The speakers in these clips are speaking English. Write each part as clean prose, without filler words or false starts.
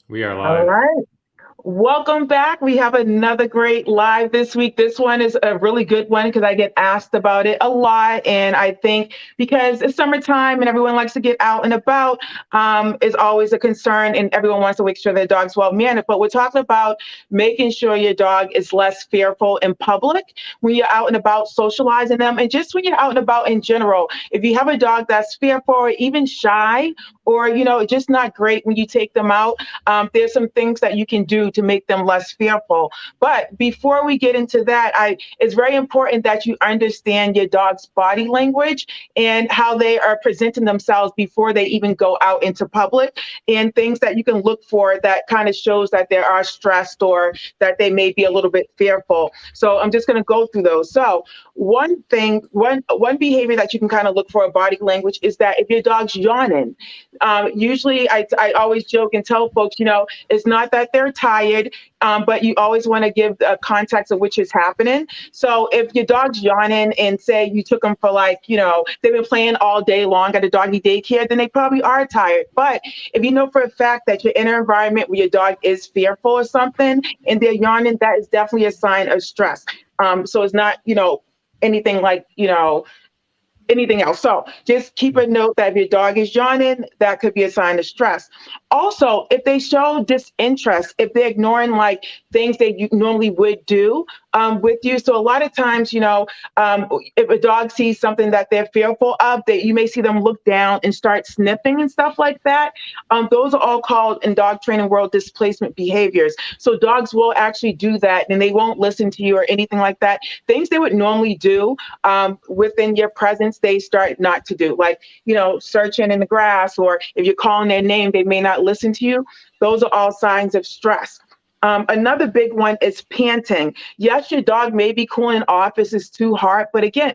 We are All live. right. Welcome back. We have another great live this week. This one is a really good one because I get asked about it a lot. And I think because it's summertime and everyone likes to get out and about, is always a concern. And everyone wants to make sure their dog's well mannered. But we're talking about making sure your dog is less fearful in public when you're out and about socializing them. And just when you're out and about in general, if you have a dog that's fearful or even shy, or, just not great when you take them out, there's some things that you can do to make them less fearful. But before we get into that, it's very important that you understand your dog's body language and how they are presenting themselves before they even go out into public, and things that you can look for that kind of shows that they are stressed or that they may be a little bit fearful. So I'm just going to go through those. So one behavior that you can kind of look for a body language is that if your dog's yawning, usually I always joke and tell folks, it's not that they're tired, but you always want to give the context of which is happening. So if your dog's yawning and say you took them for, like, they've been playing all day long at a doggy daycare, then they probably are tired. But if you know for a fact that you're in an environment where your dog is fearful or something and they're yawning, that is definitely a sign of stress. So it's not, anything like, anything else. So just keep a note that if your dog is yawning, that could be a sign of stress. Also, if they show disinterest, if they're ignoring like things that you normally would do with you. So a lot of times, if a dog sees something that they're fearful of, that you may see them look down and start sniffing and stuff like that. Those are all called in dog training world displacement behaviors. So dogs will actually do that and they won't listen to you or anything like that. Things they would normally do within your presence, they start not to do, like, searching in the grass, or if you're calling their name, they may not listen to you. Those are all signs of stress. Another big one is panting. Yes, your dog may be cooling off. This is too hot. But again,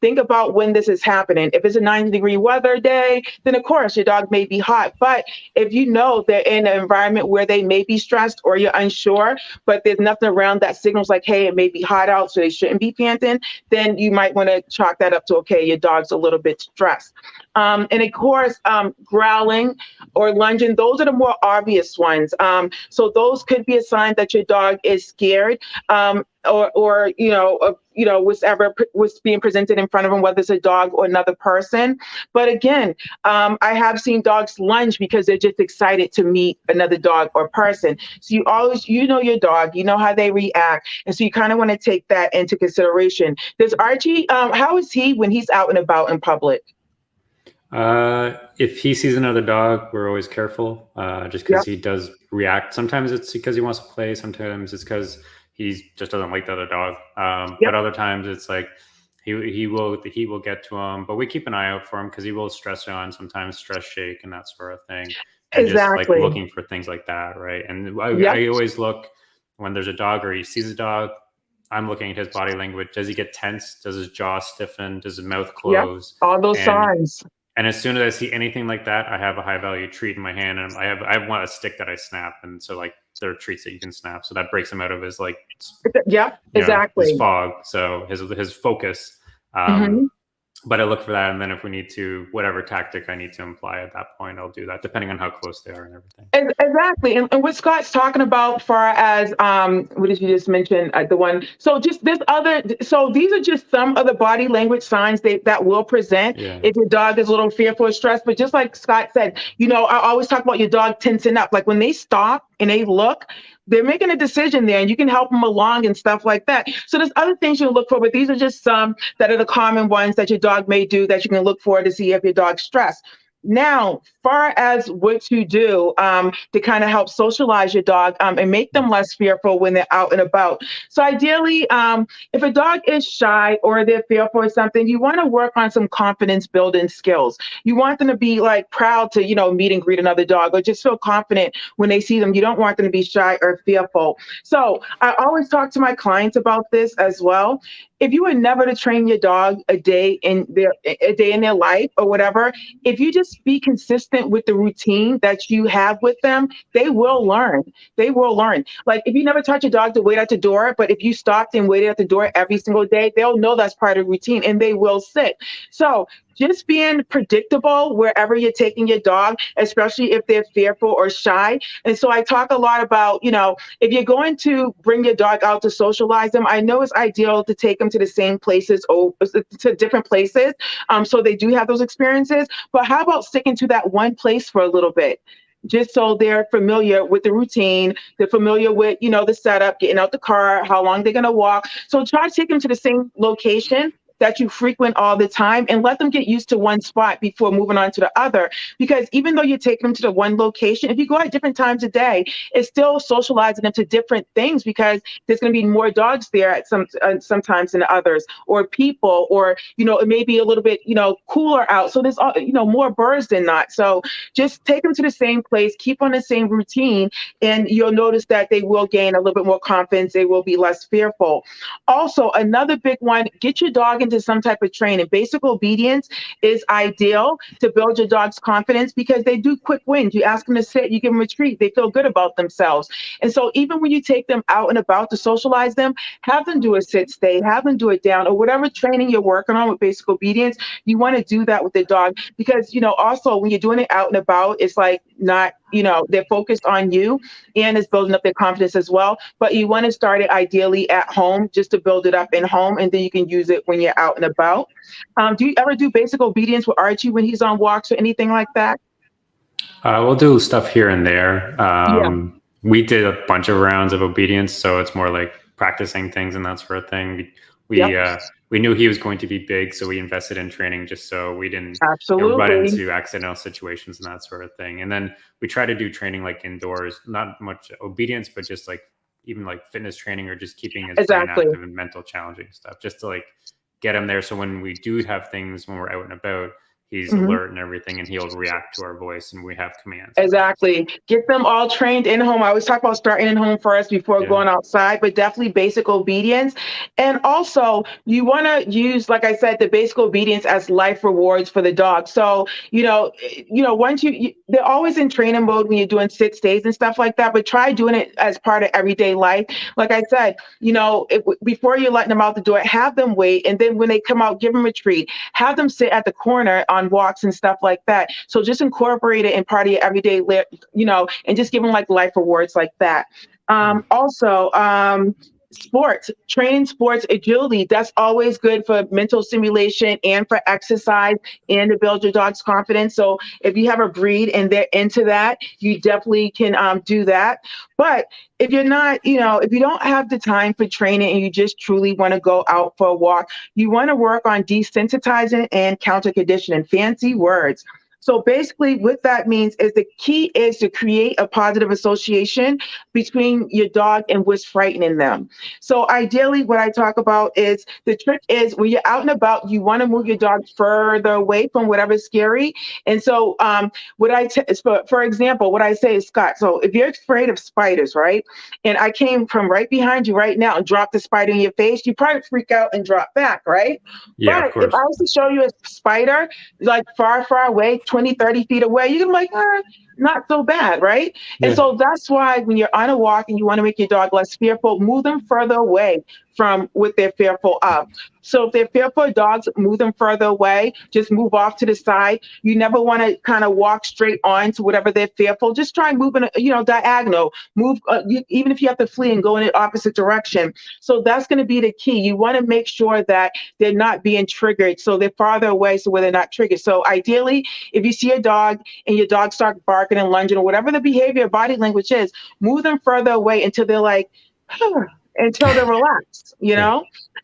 think about when this is happening. If it's a 90-degree weather day, then of course your dog may be hot. But if you know they're in an environment where they may be stressed or you're unsure, but there's nothing around that signals like, hey, it may be hot out, so they shouldn't be panting, then you might want to chalk that up to, okay, your dog's a little bit stressed. And of course, growling or lunging, those are the more obvious ones. So those could be a sign that your dog is scared, or whatever was being presented in front of them, whether it's a dog or another person. But again, I have seen dogs lunge because they're just excited to meet another dog or person. So you know your dog, you know how they react, and so you kind of want to take that into consideration. Does Archie? How is he when he's out and about in public? If he sees another dog, we're always careful, just because Yep. he does react. Sometimes it's because he wants to play. Sometimes it's because he just doesn't like the other dog. But Yep. other times it's like he will get to him. But we keep an eye out for him because he will stress on, sometimes stress shake and that sort of thing, and just like Exactly. looking for things like that, right? And Yep. I always look when there's a dog or he sees a dog. I'm looking at his body language. Does he get tense? Does his jaw stiffen? Does his mouth Yep. close? All those And signs. and as soon as I see anything like that, I have a high value treat in my hand, and I want a stick that I snap, and so like there are treats that you can snap, so that breaks him out of his like Yep. his Exactly. fog, so his focus. Um, Mhm. but I look for that, and then if we need to, whatever tactic I need to imply at that point, I'll do that, depending on how close they are and everything. Exactly, and what Scott's talking about, far as what did you just mention? The one, so just this other, so these are just some of the body language signs that will present Yeah. if your dog is a little fearful or stressed. But just like Scott said, I always talk about your dog tensing up. Like when they stop and they look, they're making a decision there, and you can help them along and stuff like that. So there's other things you look for, but these are just some that are the common ones that your dog may do that you can look for to see if your dog's stressed. Now, far as what to do to kind of help socialize your dog and make them less fearful when they're out and about. So, ideally, if a dog is shy or they're fearful or something, you want to work on some confidence building skills. You want them to be like proud to, meet and greet another dog, or just feel confident when they see them. You don't want them to be shy or fearful. So, I always talk to my clients about this as well. If you were never to train your dog a day in their life or whatever, if you just be consistent with the routine that you have with them, they will learn. They will learn. Like if you never taught your dog to wait at the door, but if you stopped and waited at the door every single day, they'll know that's part of the routine and they will sit. So just being predictable wherever you're taking your dog, especially if they're fearful or shy. And so I talk a lot about, if you're going to bring your dog out to socialize them, I know it's ideal to take them to the same places or to different places, so they do have those experiences. But how about sticking to that one place for a little bit? Just so they're familiar with the routine, they're familiar with, the setup, getting out the car, how long they're going to walk. So try to take them to the same location that you frequent all the time and let them get used to one spot before moving on to the other. Because even though you're taking them to the one location, if you go at different times a day, it's still socializing them to different things, because there's going to be more dogs there at sometimes than others, or people, or, it may be a little bit, cooler out. So there's, more birds than not. So just take them to the same place, keep on the same routine, and you'll notice that they will gain a little bit more confidence. They will be less fearful. Also, another big one, get your dog into some type of training. Basic obedience is ideal to build your dog's confidence, because they do quick wins. You ask them to sit, you give them a treat, they feel good about themselves. And so even when you take them out and about to socialize them, have them do a sit stay, have them do it down, or whatever training you're working on with basic obedience, you want to do that with the dog. Because, also when you're doing it out and about, it's like not, they're focused on you, and it's building up their confidence as well. But you want to start it ideally at home, just to build it up in home, and then you can use it when you're out and about. Do you ever do basic obedience with Archie when he's on walks or anything like that? We'll do stuff here and there. Yeah. We did a bunch of rounds of obedience, so it's more like practicing things and that sort of thing. We knew he was going to be big, so we invested in training just so we didn't run into accidental situations and that sort of thing. And then we try to do training like indoors, not much obedience, but just like even like fitness training, or just keeping his brain active and mental challenging stuff, just to like get him there. So when we do have things, when we're out and about, he's alert and everything, and he'll react to our voice, and we have commands. Exactly. Get them all trained in home. I always talk about starting in home first before going outside, but definitely basic obedience. And also, you want to use, like I said, the basic obedience as life rewards for the dog. So, once they're always in training mode when you're doing sit stays and stuff like that, but try doing it as part of everyday life. Like I said, before you're letting them out the door, have them wait. And then when they come out, give them a treat. Have them sit at the corner on walks and stuff like that. So just incorporate it in part of your everyday, and just give them like life rewards like that. Also, sports, training, sports, agility, that's always good for mental stimulation and for exercise and to build your dog's confidence. So if you have a breed and they're into that, you definitely can do that. But if you're not, if you don't have the time for training and you just truly want to go out for a walk, you want to work on desensitizing and counter conditioning. Fancy words. So basically what that means is the key is to create a positive association between your dog and what's frightening them. So ideally what I talk about is, the trick is when you're out and about, you want to move your dog further away from whatever's scary. And so for example, what I say is, Scott, so if you're afraid of spiders, right? And I came from right behind you right now and dropped the spider in your face, you probably freak out and drop back, right? Yeah, but of course. If I was to show you a spider like far, far away, 20, 30 feet away, you're like, not so bad, right? Yeah. And so that's why when you're on a walk and you want to make your dog less fearful, move them further away from what they're fearful of. So if they're fearful of dogs, move them further away. Just move off to the side. You never want to kind of walk straight on to whatever they're fearful. Just try and move in diagonal. Move, even if you have to flee and go in the opposite direction. So that's going to be the key. You want to make sure that they're not being triggered. So they're farther away so where they're not triggered. So ideally, if you see a dog and your dog starts barking and lunging or whatever the behavior, body language is, move them further away until they're like, until they're relaxed,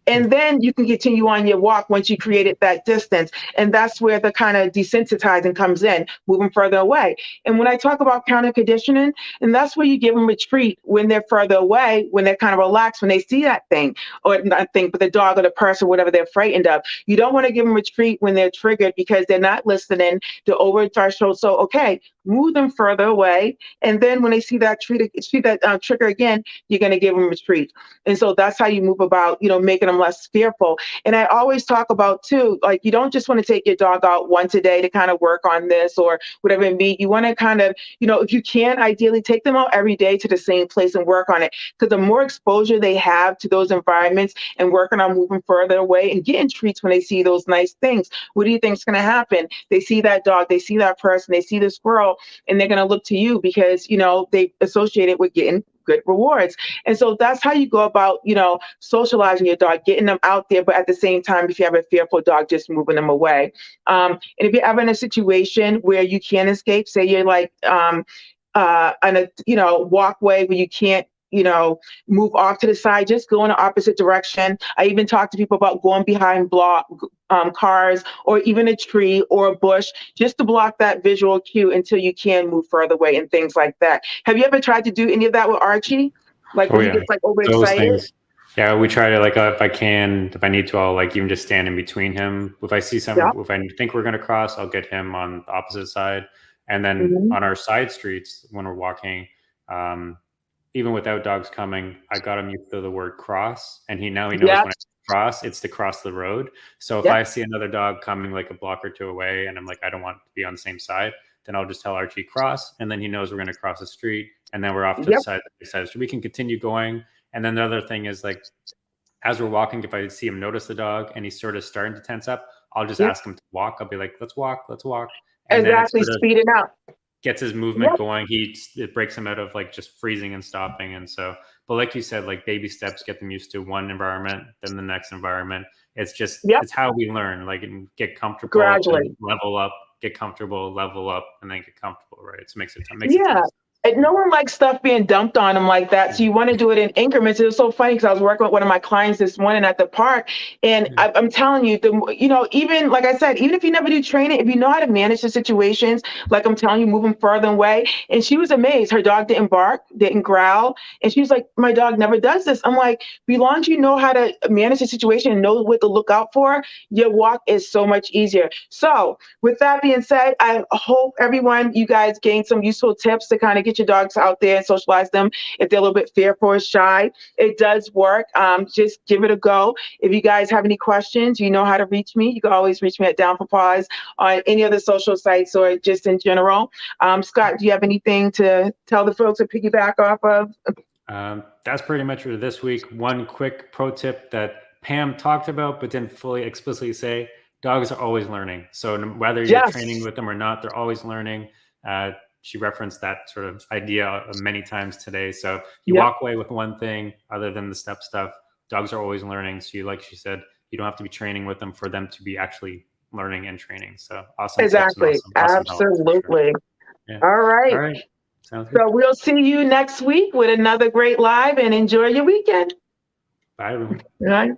and then you can continue on your walk once you created that distance. And that's where the kind of desensitizing comes in, moving further away. And when I talk about counter conditioning, and that's where you give them a treat when they're further away, when they're kind of relaxed, when they see that thing, or not thing, but the dog or the person, whatever they're frightened of. You don't want to give them a treat when they're triggered because they're not listening to over threshold. So, okay, move them further away. And then when they see that trigger again, you're going to give them a treat. And so that's how you move about, making them them less fearful. And I always talk about too, like you don't just want to take your dog out once a day to kind of work on this or whatever it be. You want to kind of, if you can, ideally take them out every day to the same place and work on it. Because the more exposure they have to those environments and working on moving further away and getting treats when they see those nice things, what do you think is going to happen? They see that dog, they see that person, they see the squirrel, and they're going to look to you because, they associate it with getting good rewards. And so that's how you go about, socializing your dog, getting them out there, but at the same time, if you have a fearful dog, just moving them away. And if you're ever in a situation where you can't escape, say you're like on a, walkway where you can't, move off to the side, just go in the opposite direction. I even talk to people about going behind cars or even a tree or a bush just to block that visual cue until you can move further away and things like that. Have you ever tried to do any of that with Archie? Like when he gets like overexcited? Yeah, we try to if I need to, I'll even just stand in between him. If I see someone, if I think we're going to cross, I'll get him on the opposite side. And then on our side streets, when we're walking, even without dogs coming, I got him used to the word cross, and he knows when I cross, it's to cross the road. So if I see another dog coming like a block or two away, and I'm like, I don't want to be on the same side, then I'll just tell Archie cross, and then he knows we're going to cross the street, and then we're off to the side. So we can continue going. And then the other thing is as we're walking, if I see him notice the dog and he's sort of starting to tense up, I'll just ask him to walk. I'll be like, let's walk. And exactly, speed it up. Gets his movement going. It breaks him out of just freezing and stopping. And so, but like you said, baby steps, get them used to one environment, then the next environment. It's just, it's how we learn, get comfortable, gradually level up, get comfortable, level up, and then get comfortable, right? It makes it And no one likes stuff being dumped on them like that. So you want to do it in increments. It was so funny because I was working with one of my clients this morning at the park. And I'm telling you, even like I said, even if you never do training, if you know how to manage the situations, like I'm telling you, moving further away. And she was amazed. Her dog didn't bark, didn't growl. And she was like, my dog never does this. I'm like, as long as you know how to manage the situation and know what to look out for, your walk is so much easier. So with that being said, I hope you guys gained some useful tips to kind of get your dogs out there and socialize them if they're a little bit fearful or shy. It does work. Just give it a go. If you guys have any questions, you know how to reach me. You can always reach me at Down for Paws on any other social sites or just in general. Scott, do you have anything to tell the folks to piggyback off of? That's pretty much for this week. One quick pro tip that Pam talked about but didn't fully explicitly say: dogs are always learning. So whether you're training with them or not, they're always learning. She referenced that sort of idea many times today. So you walk away with one thing other than the step stuff. Dogs are always learning. So like she said, you don't have to be training with them for them to be actually learning and training. So awesome. Exactly. Absolutely. Yeah. All right. Sounds good. So we'll see you next week with another great live, and enjoy your weekend. Bye, everyone. All right.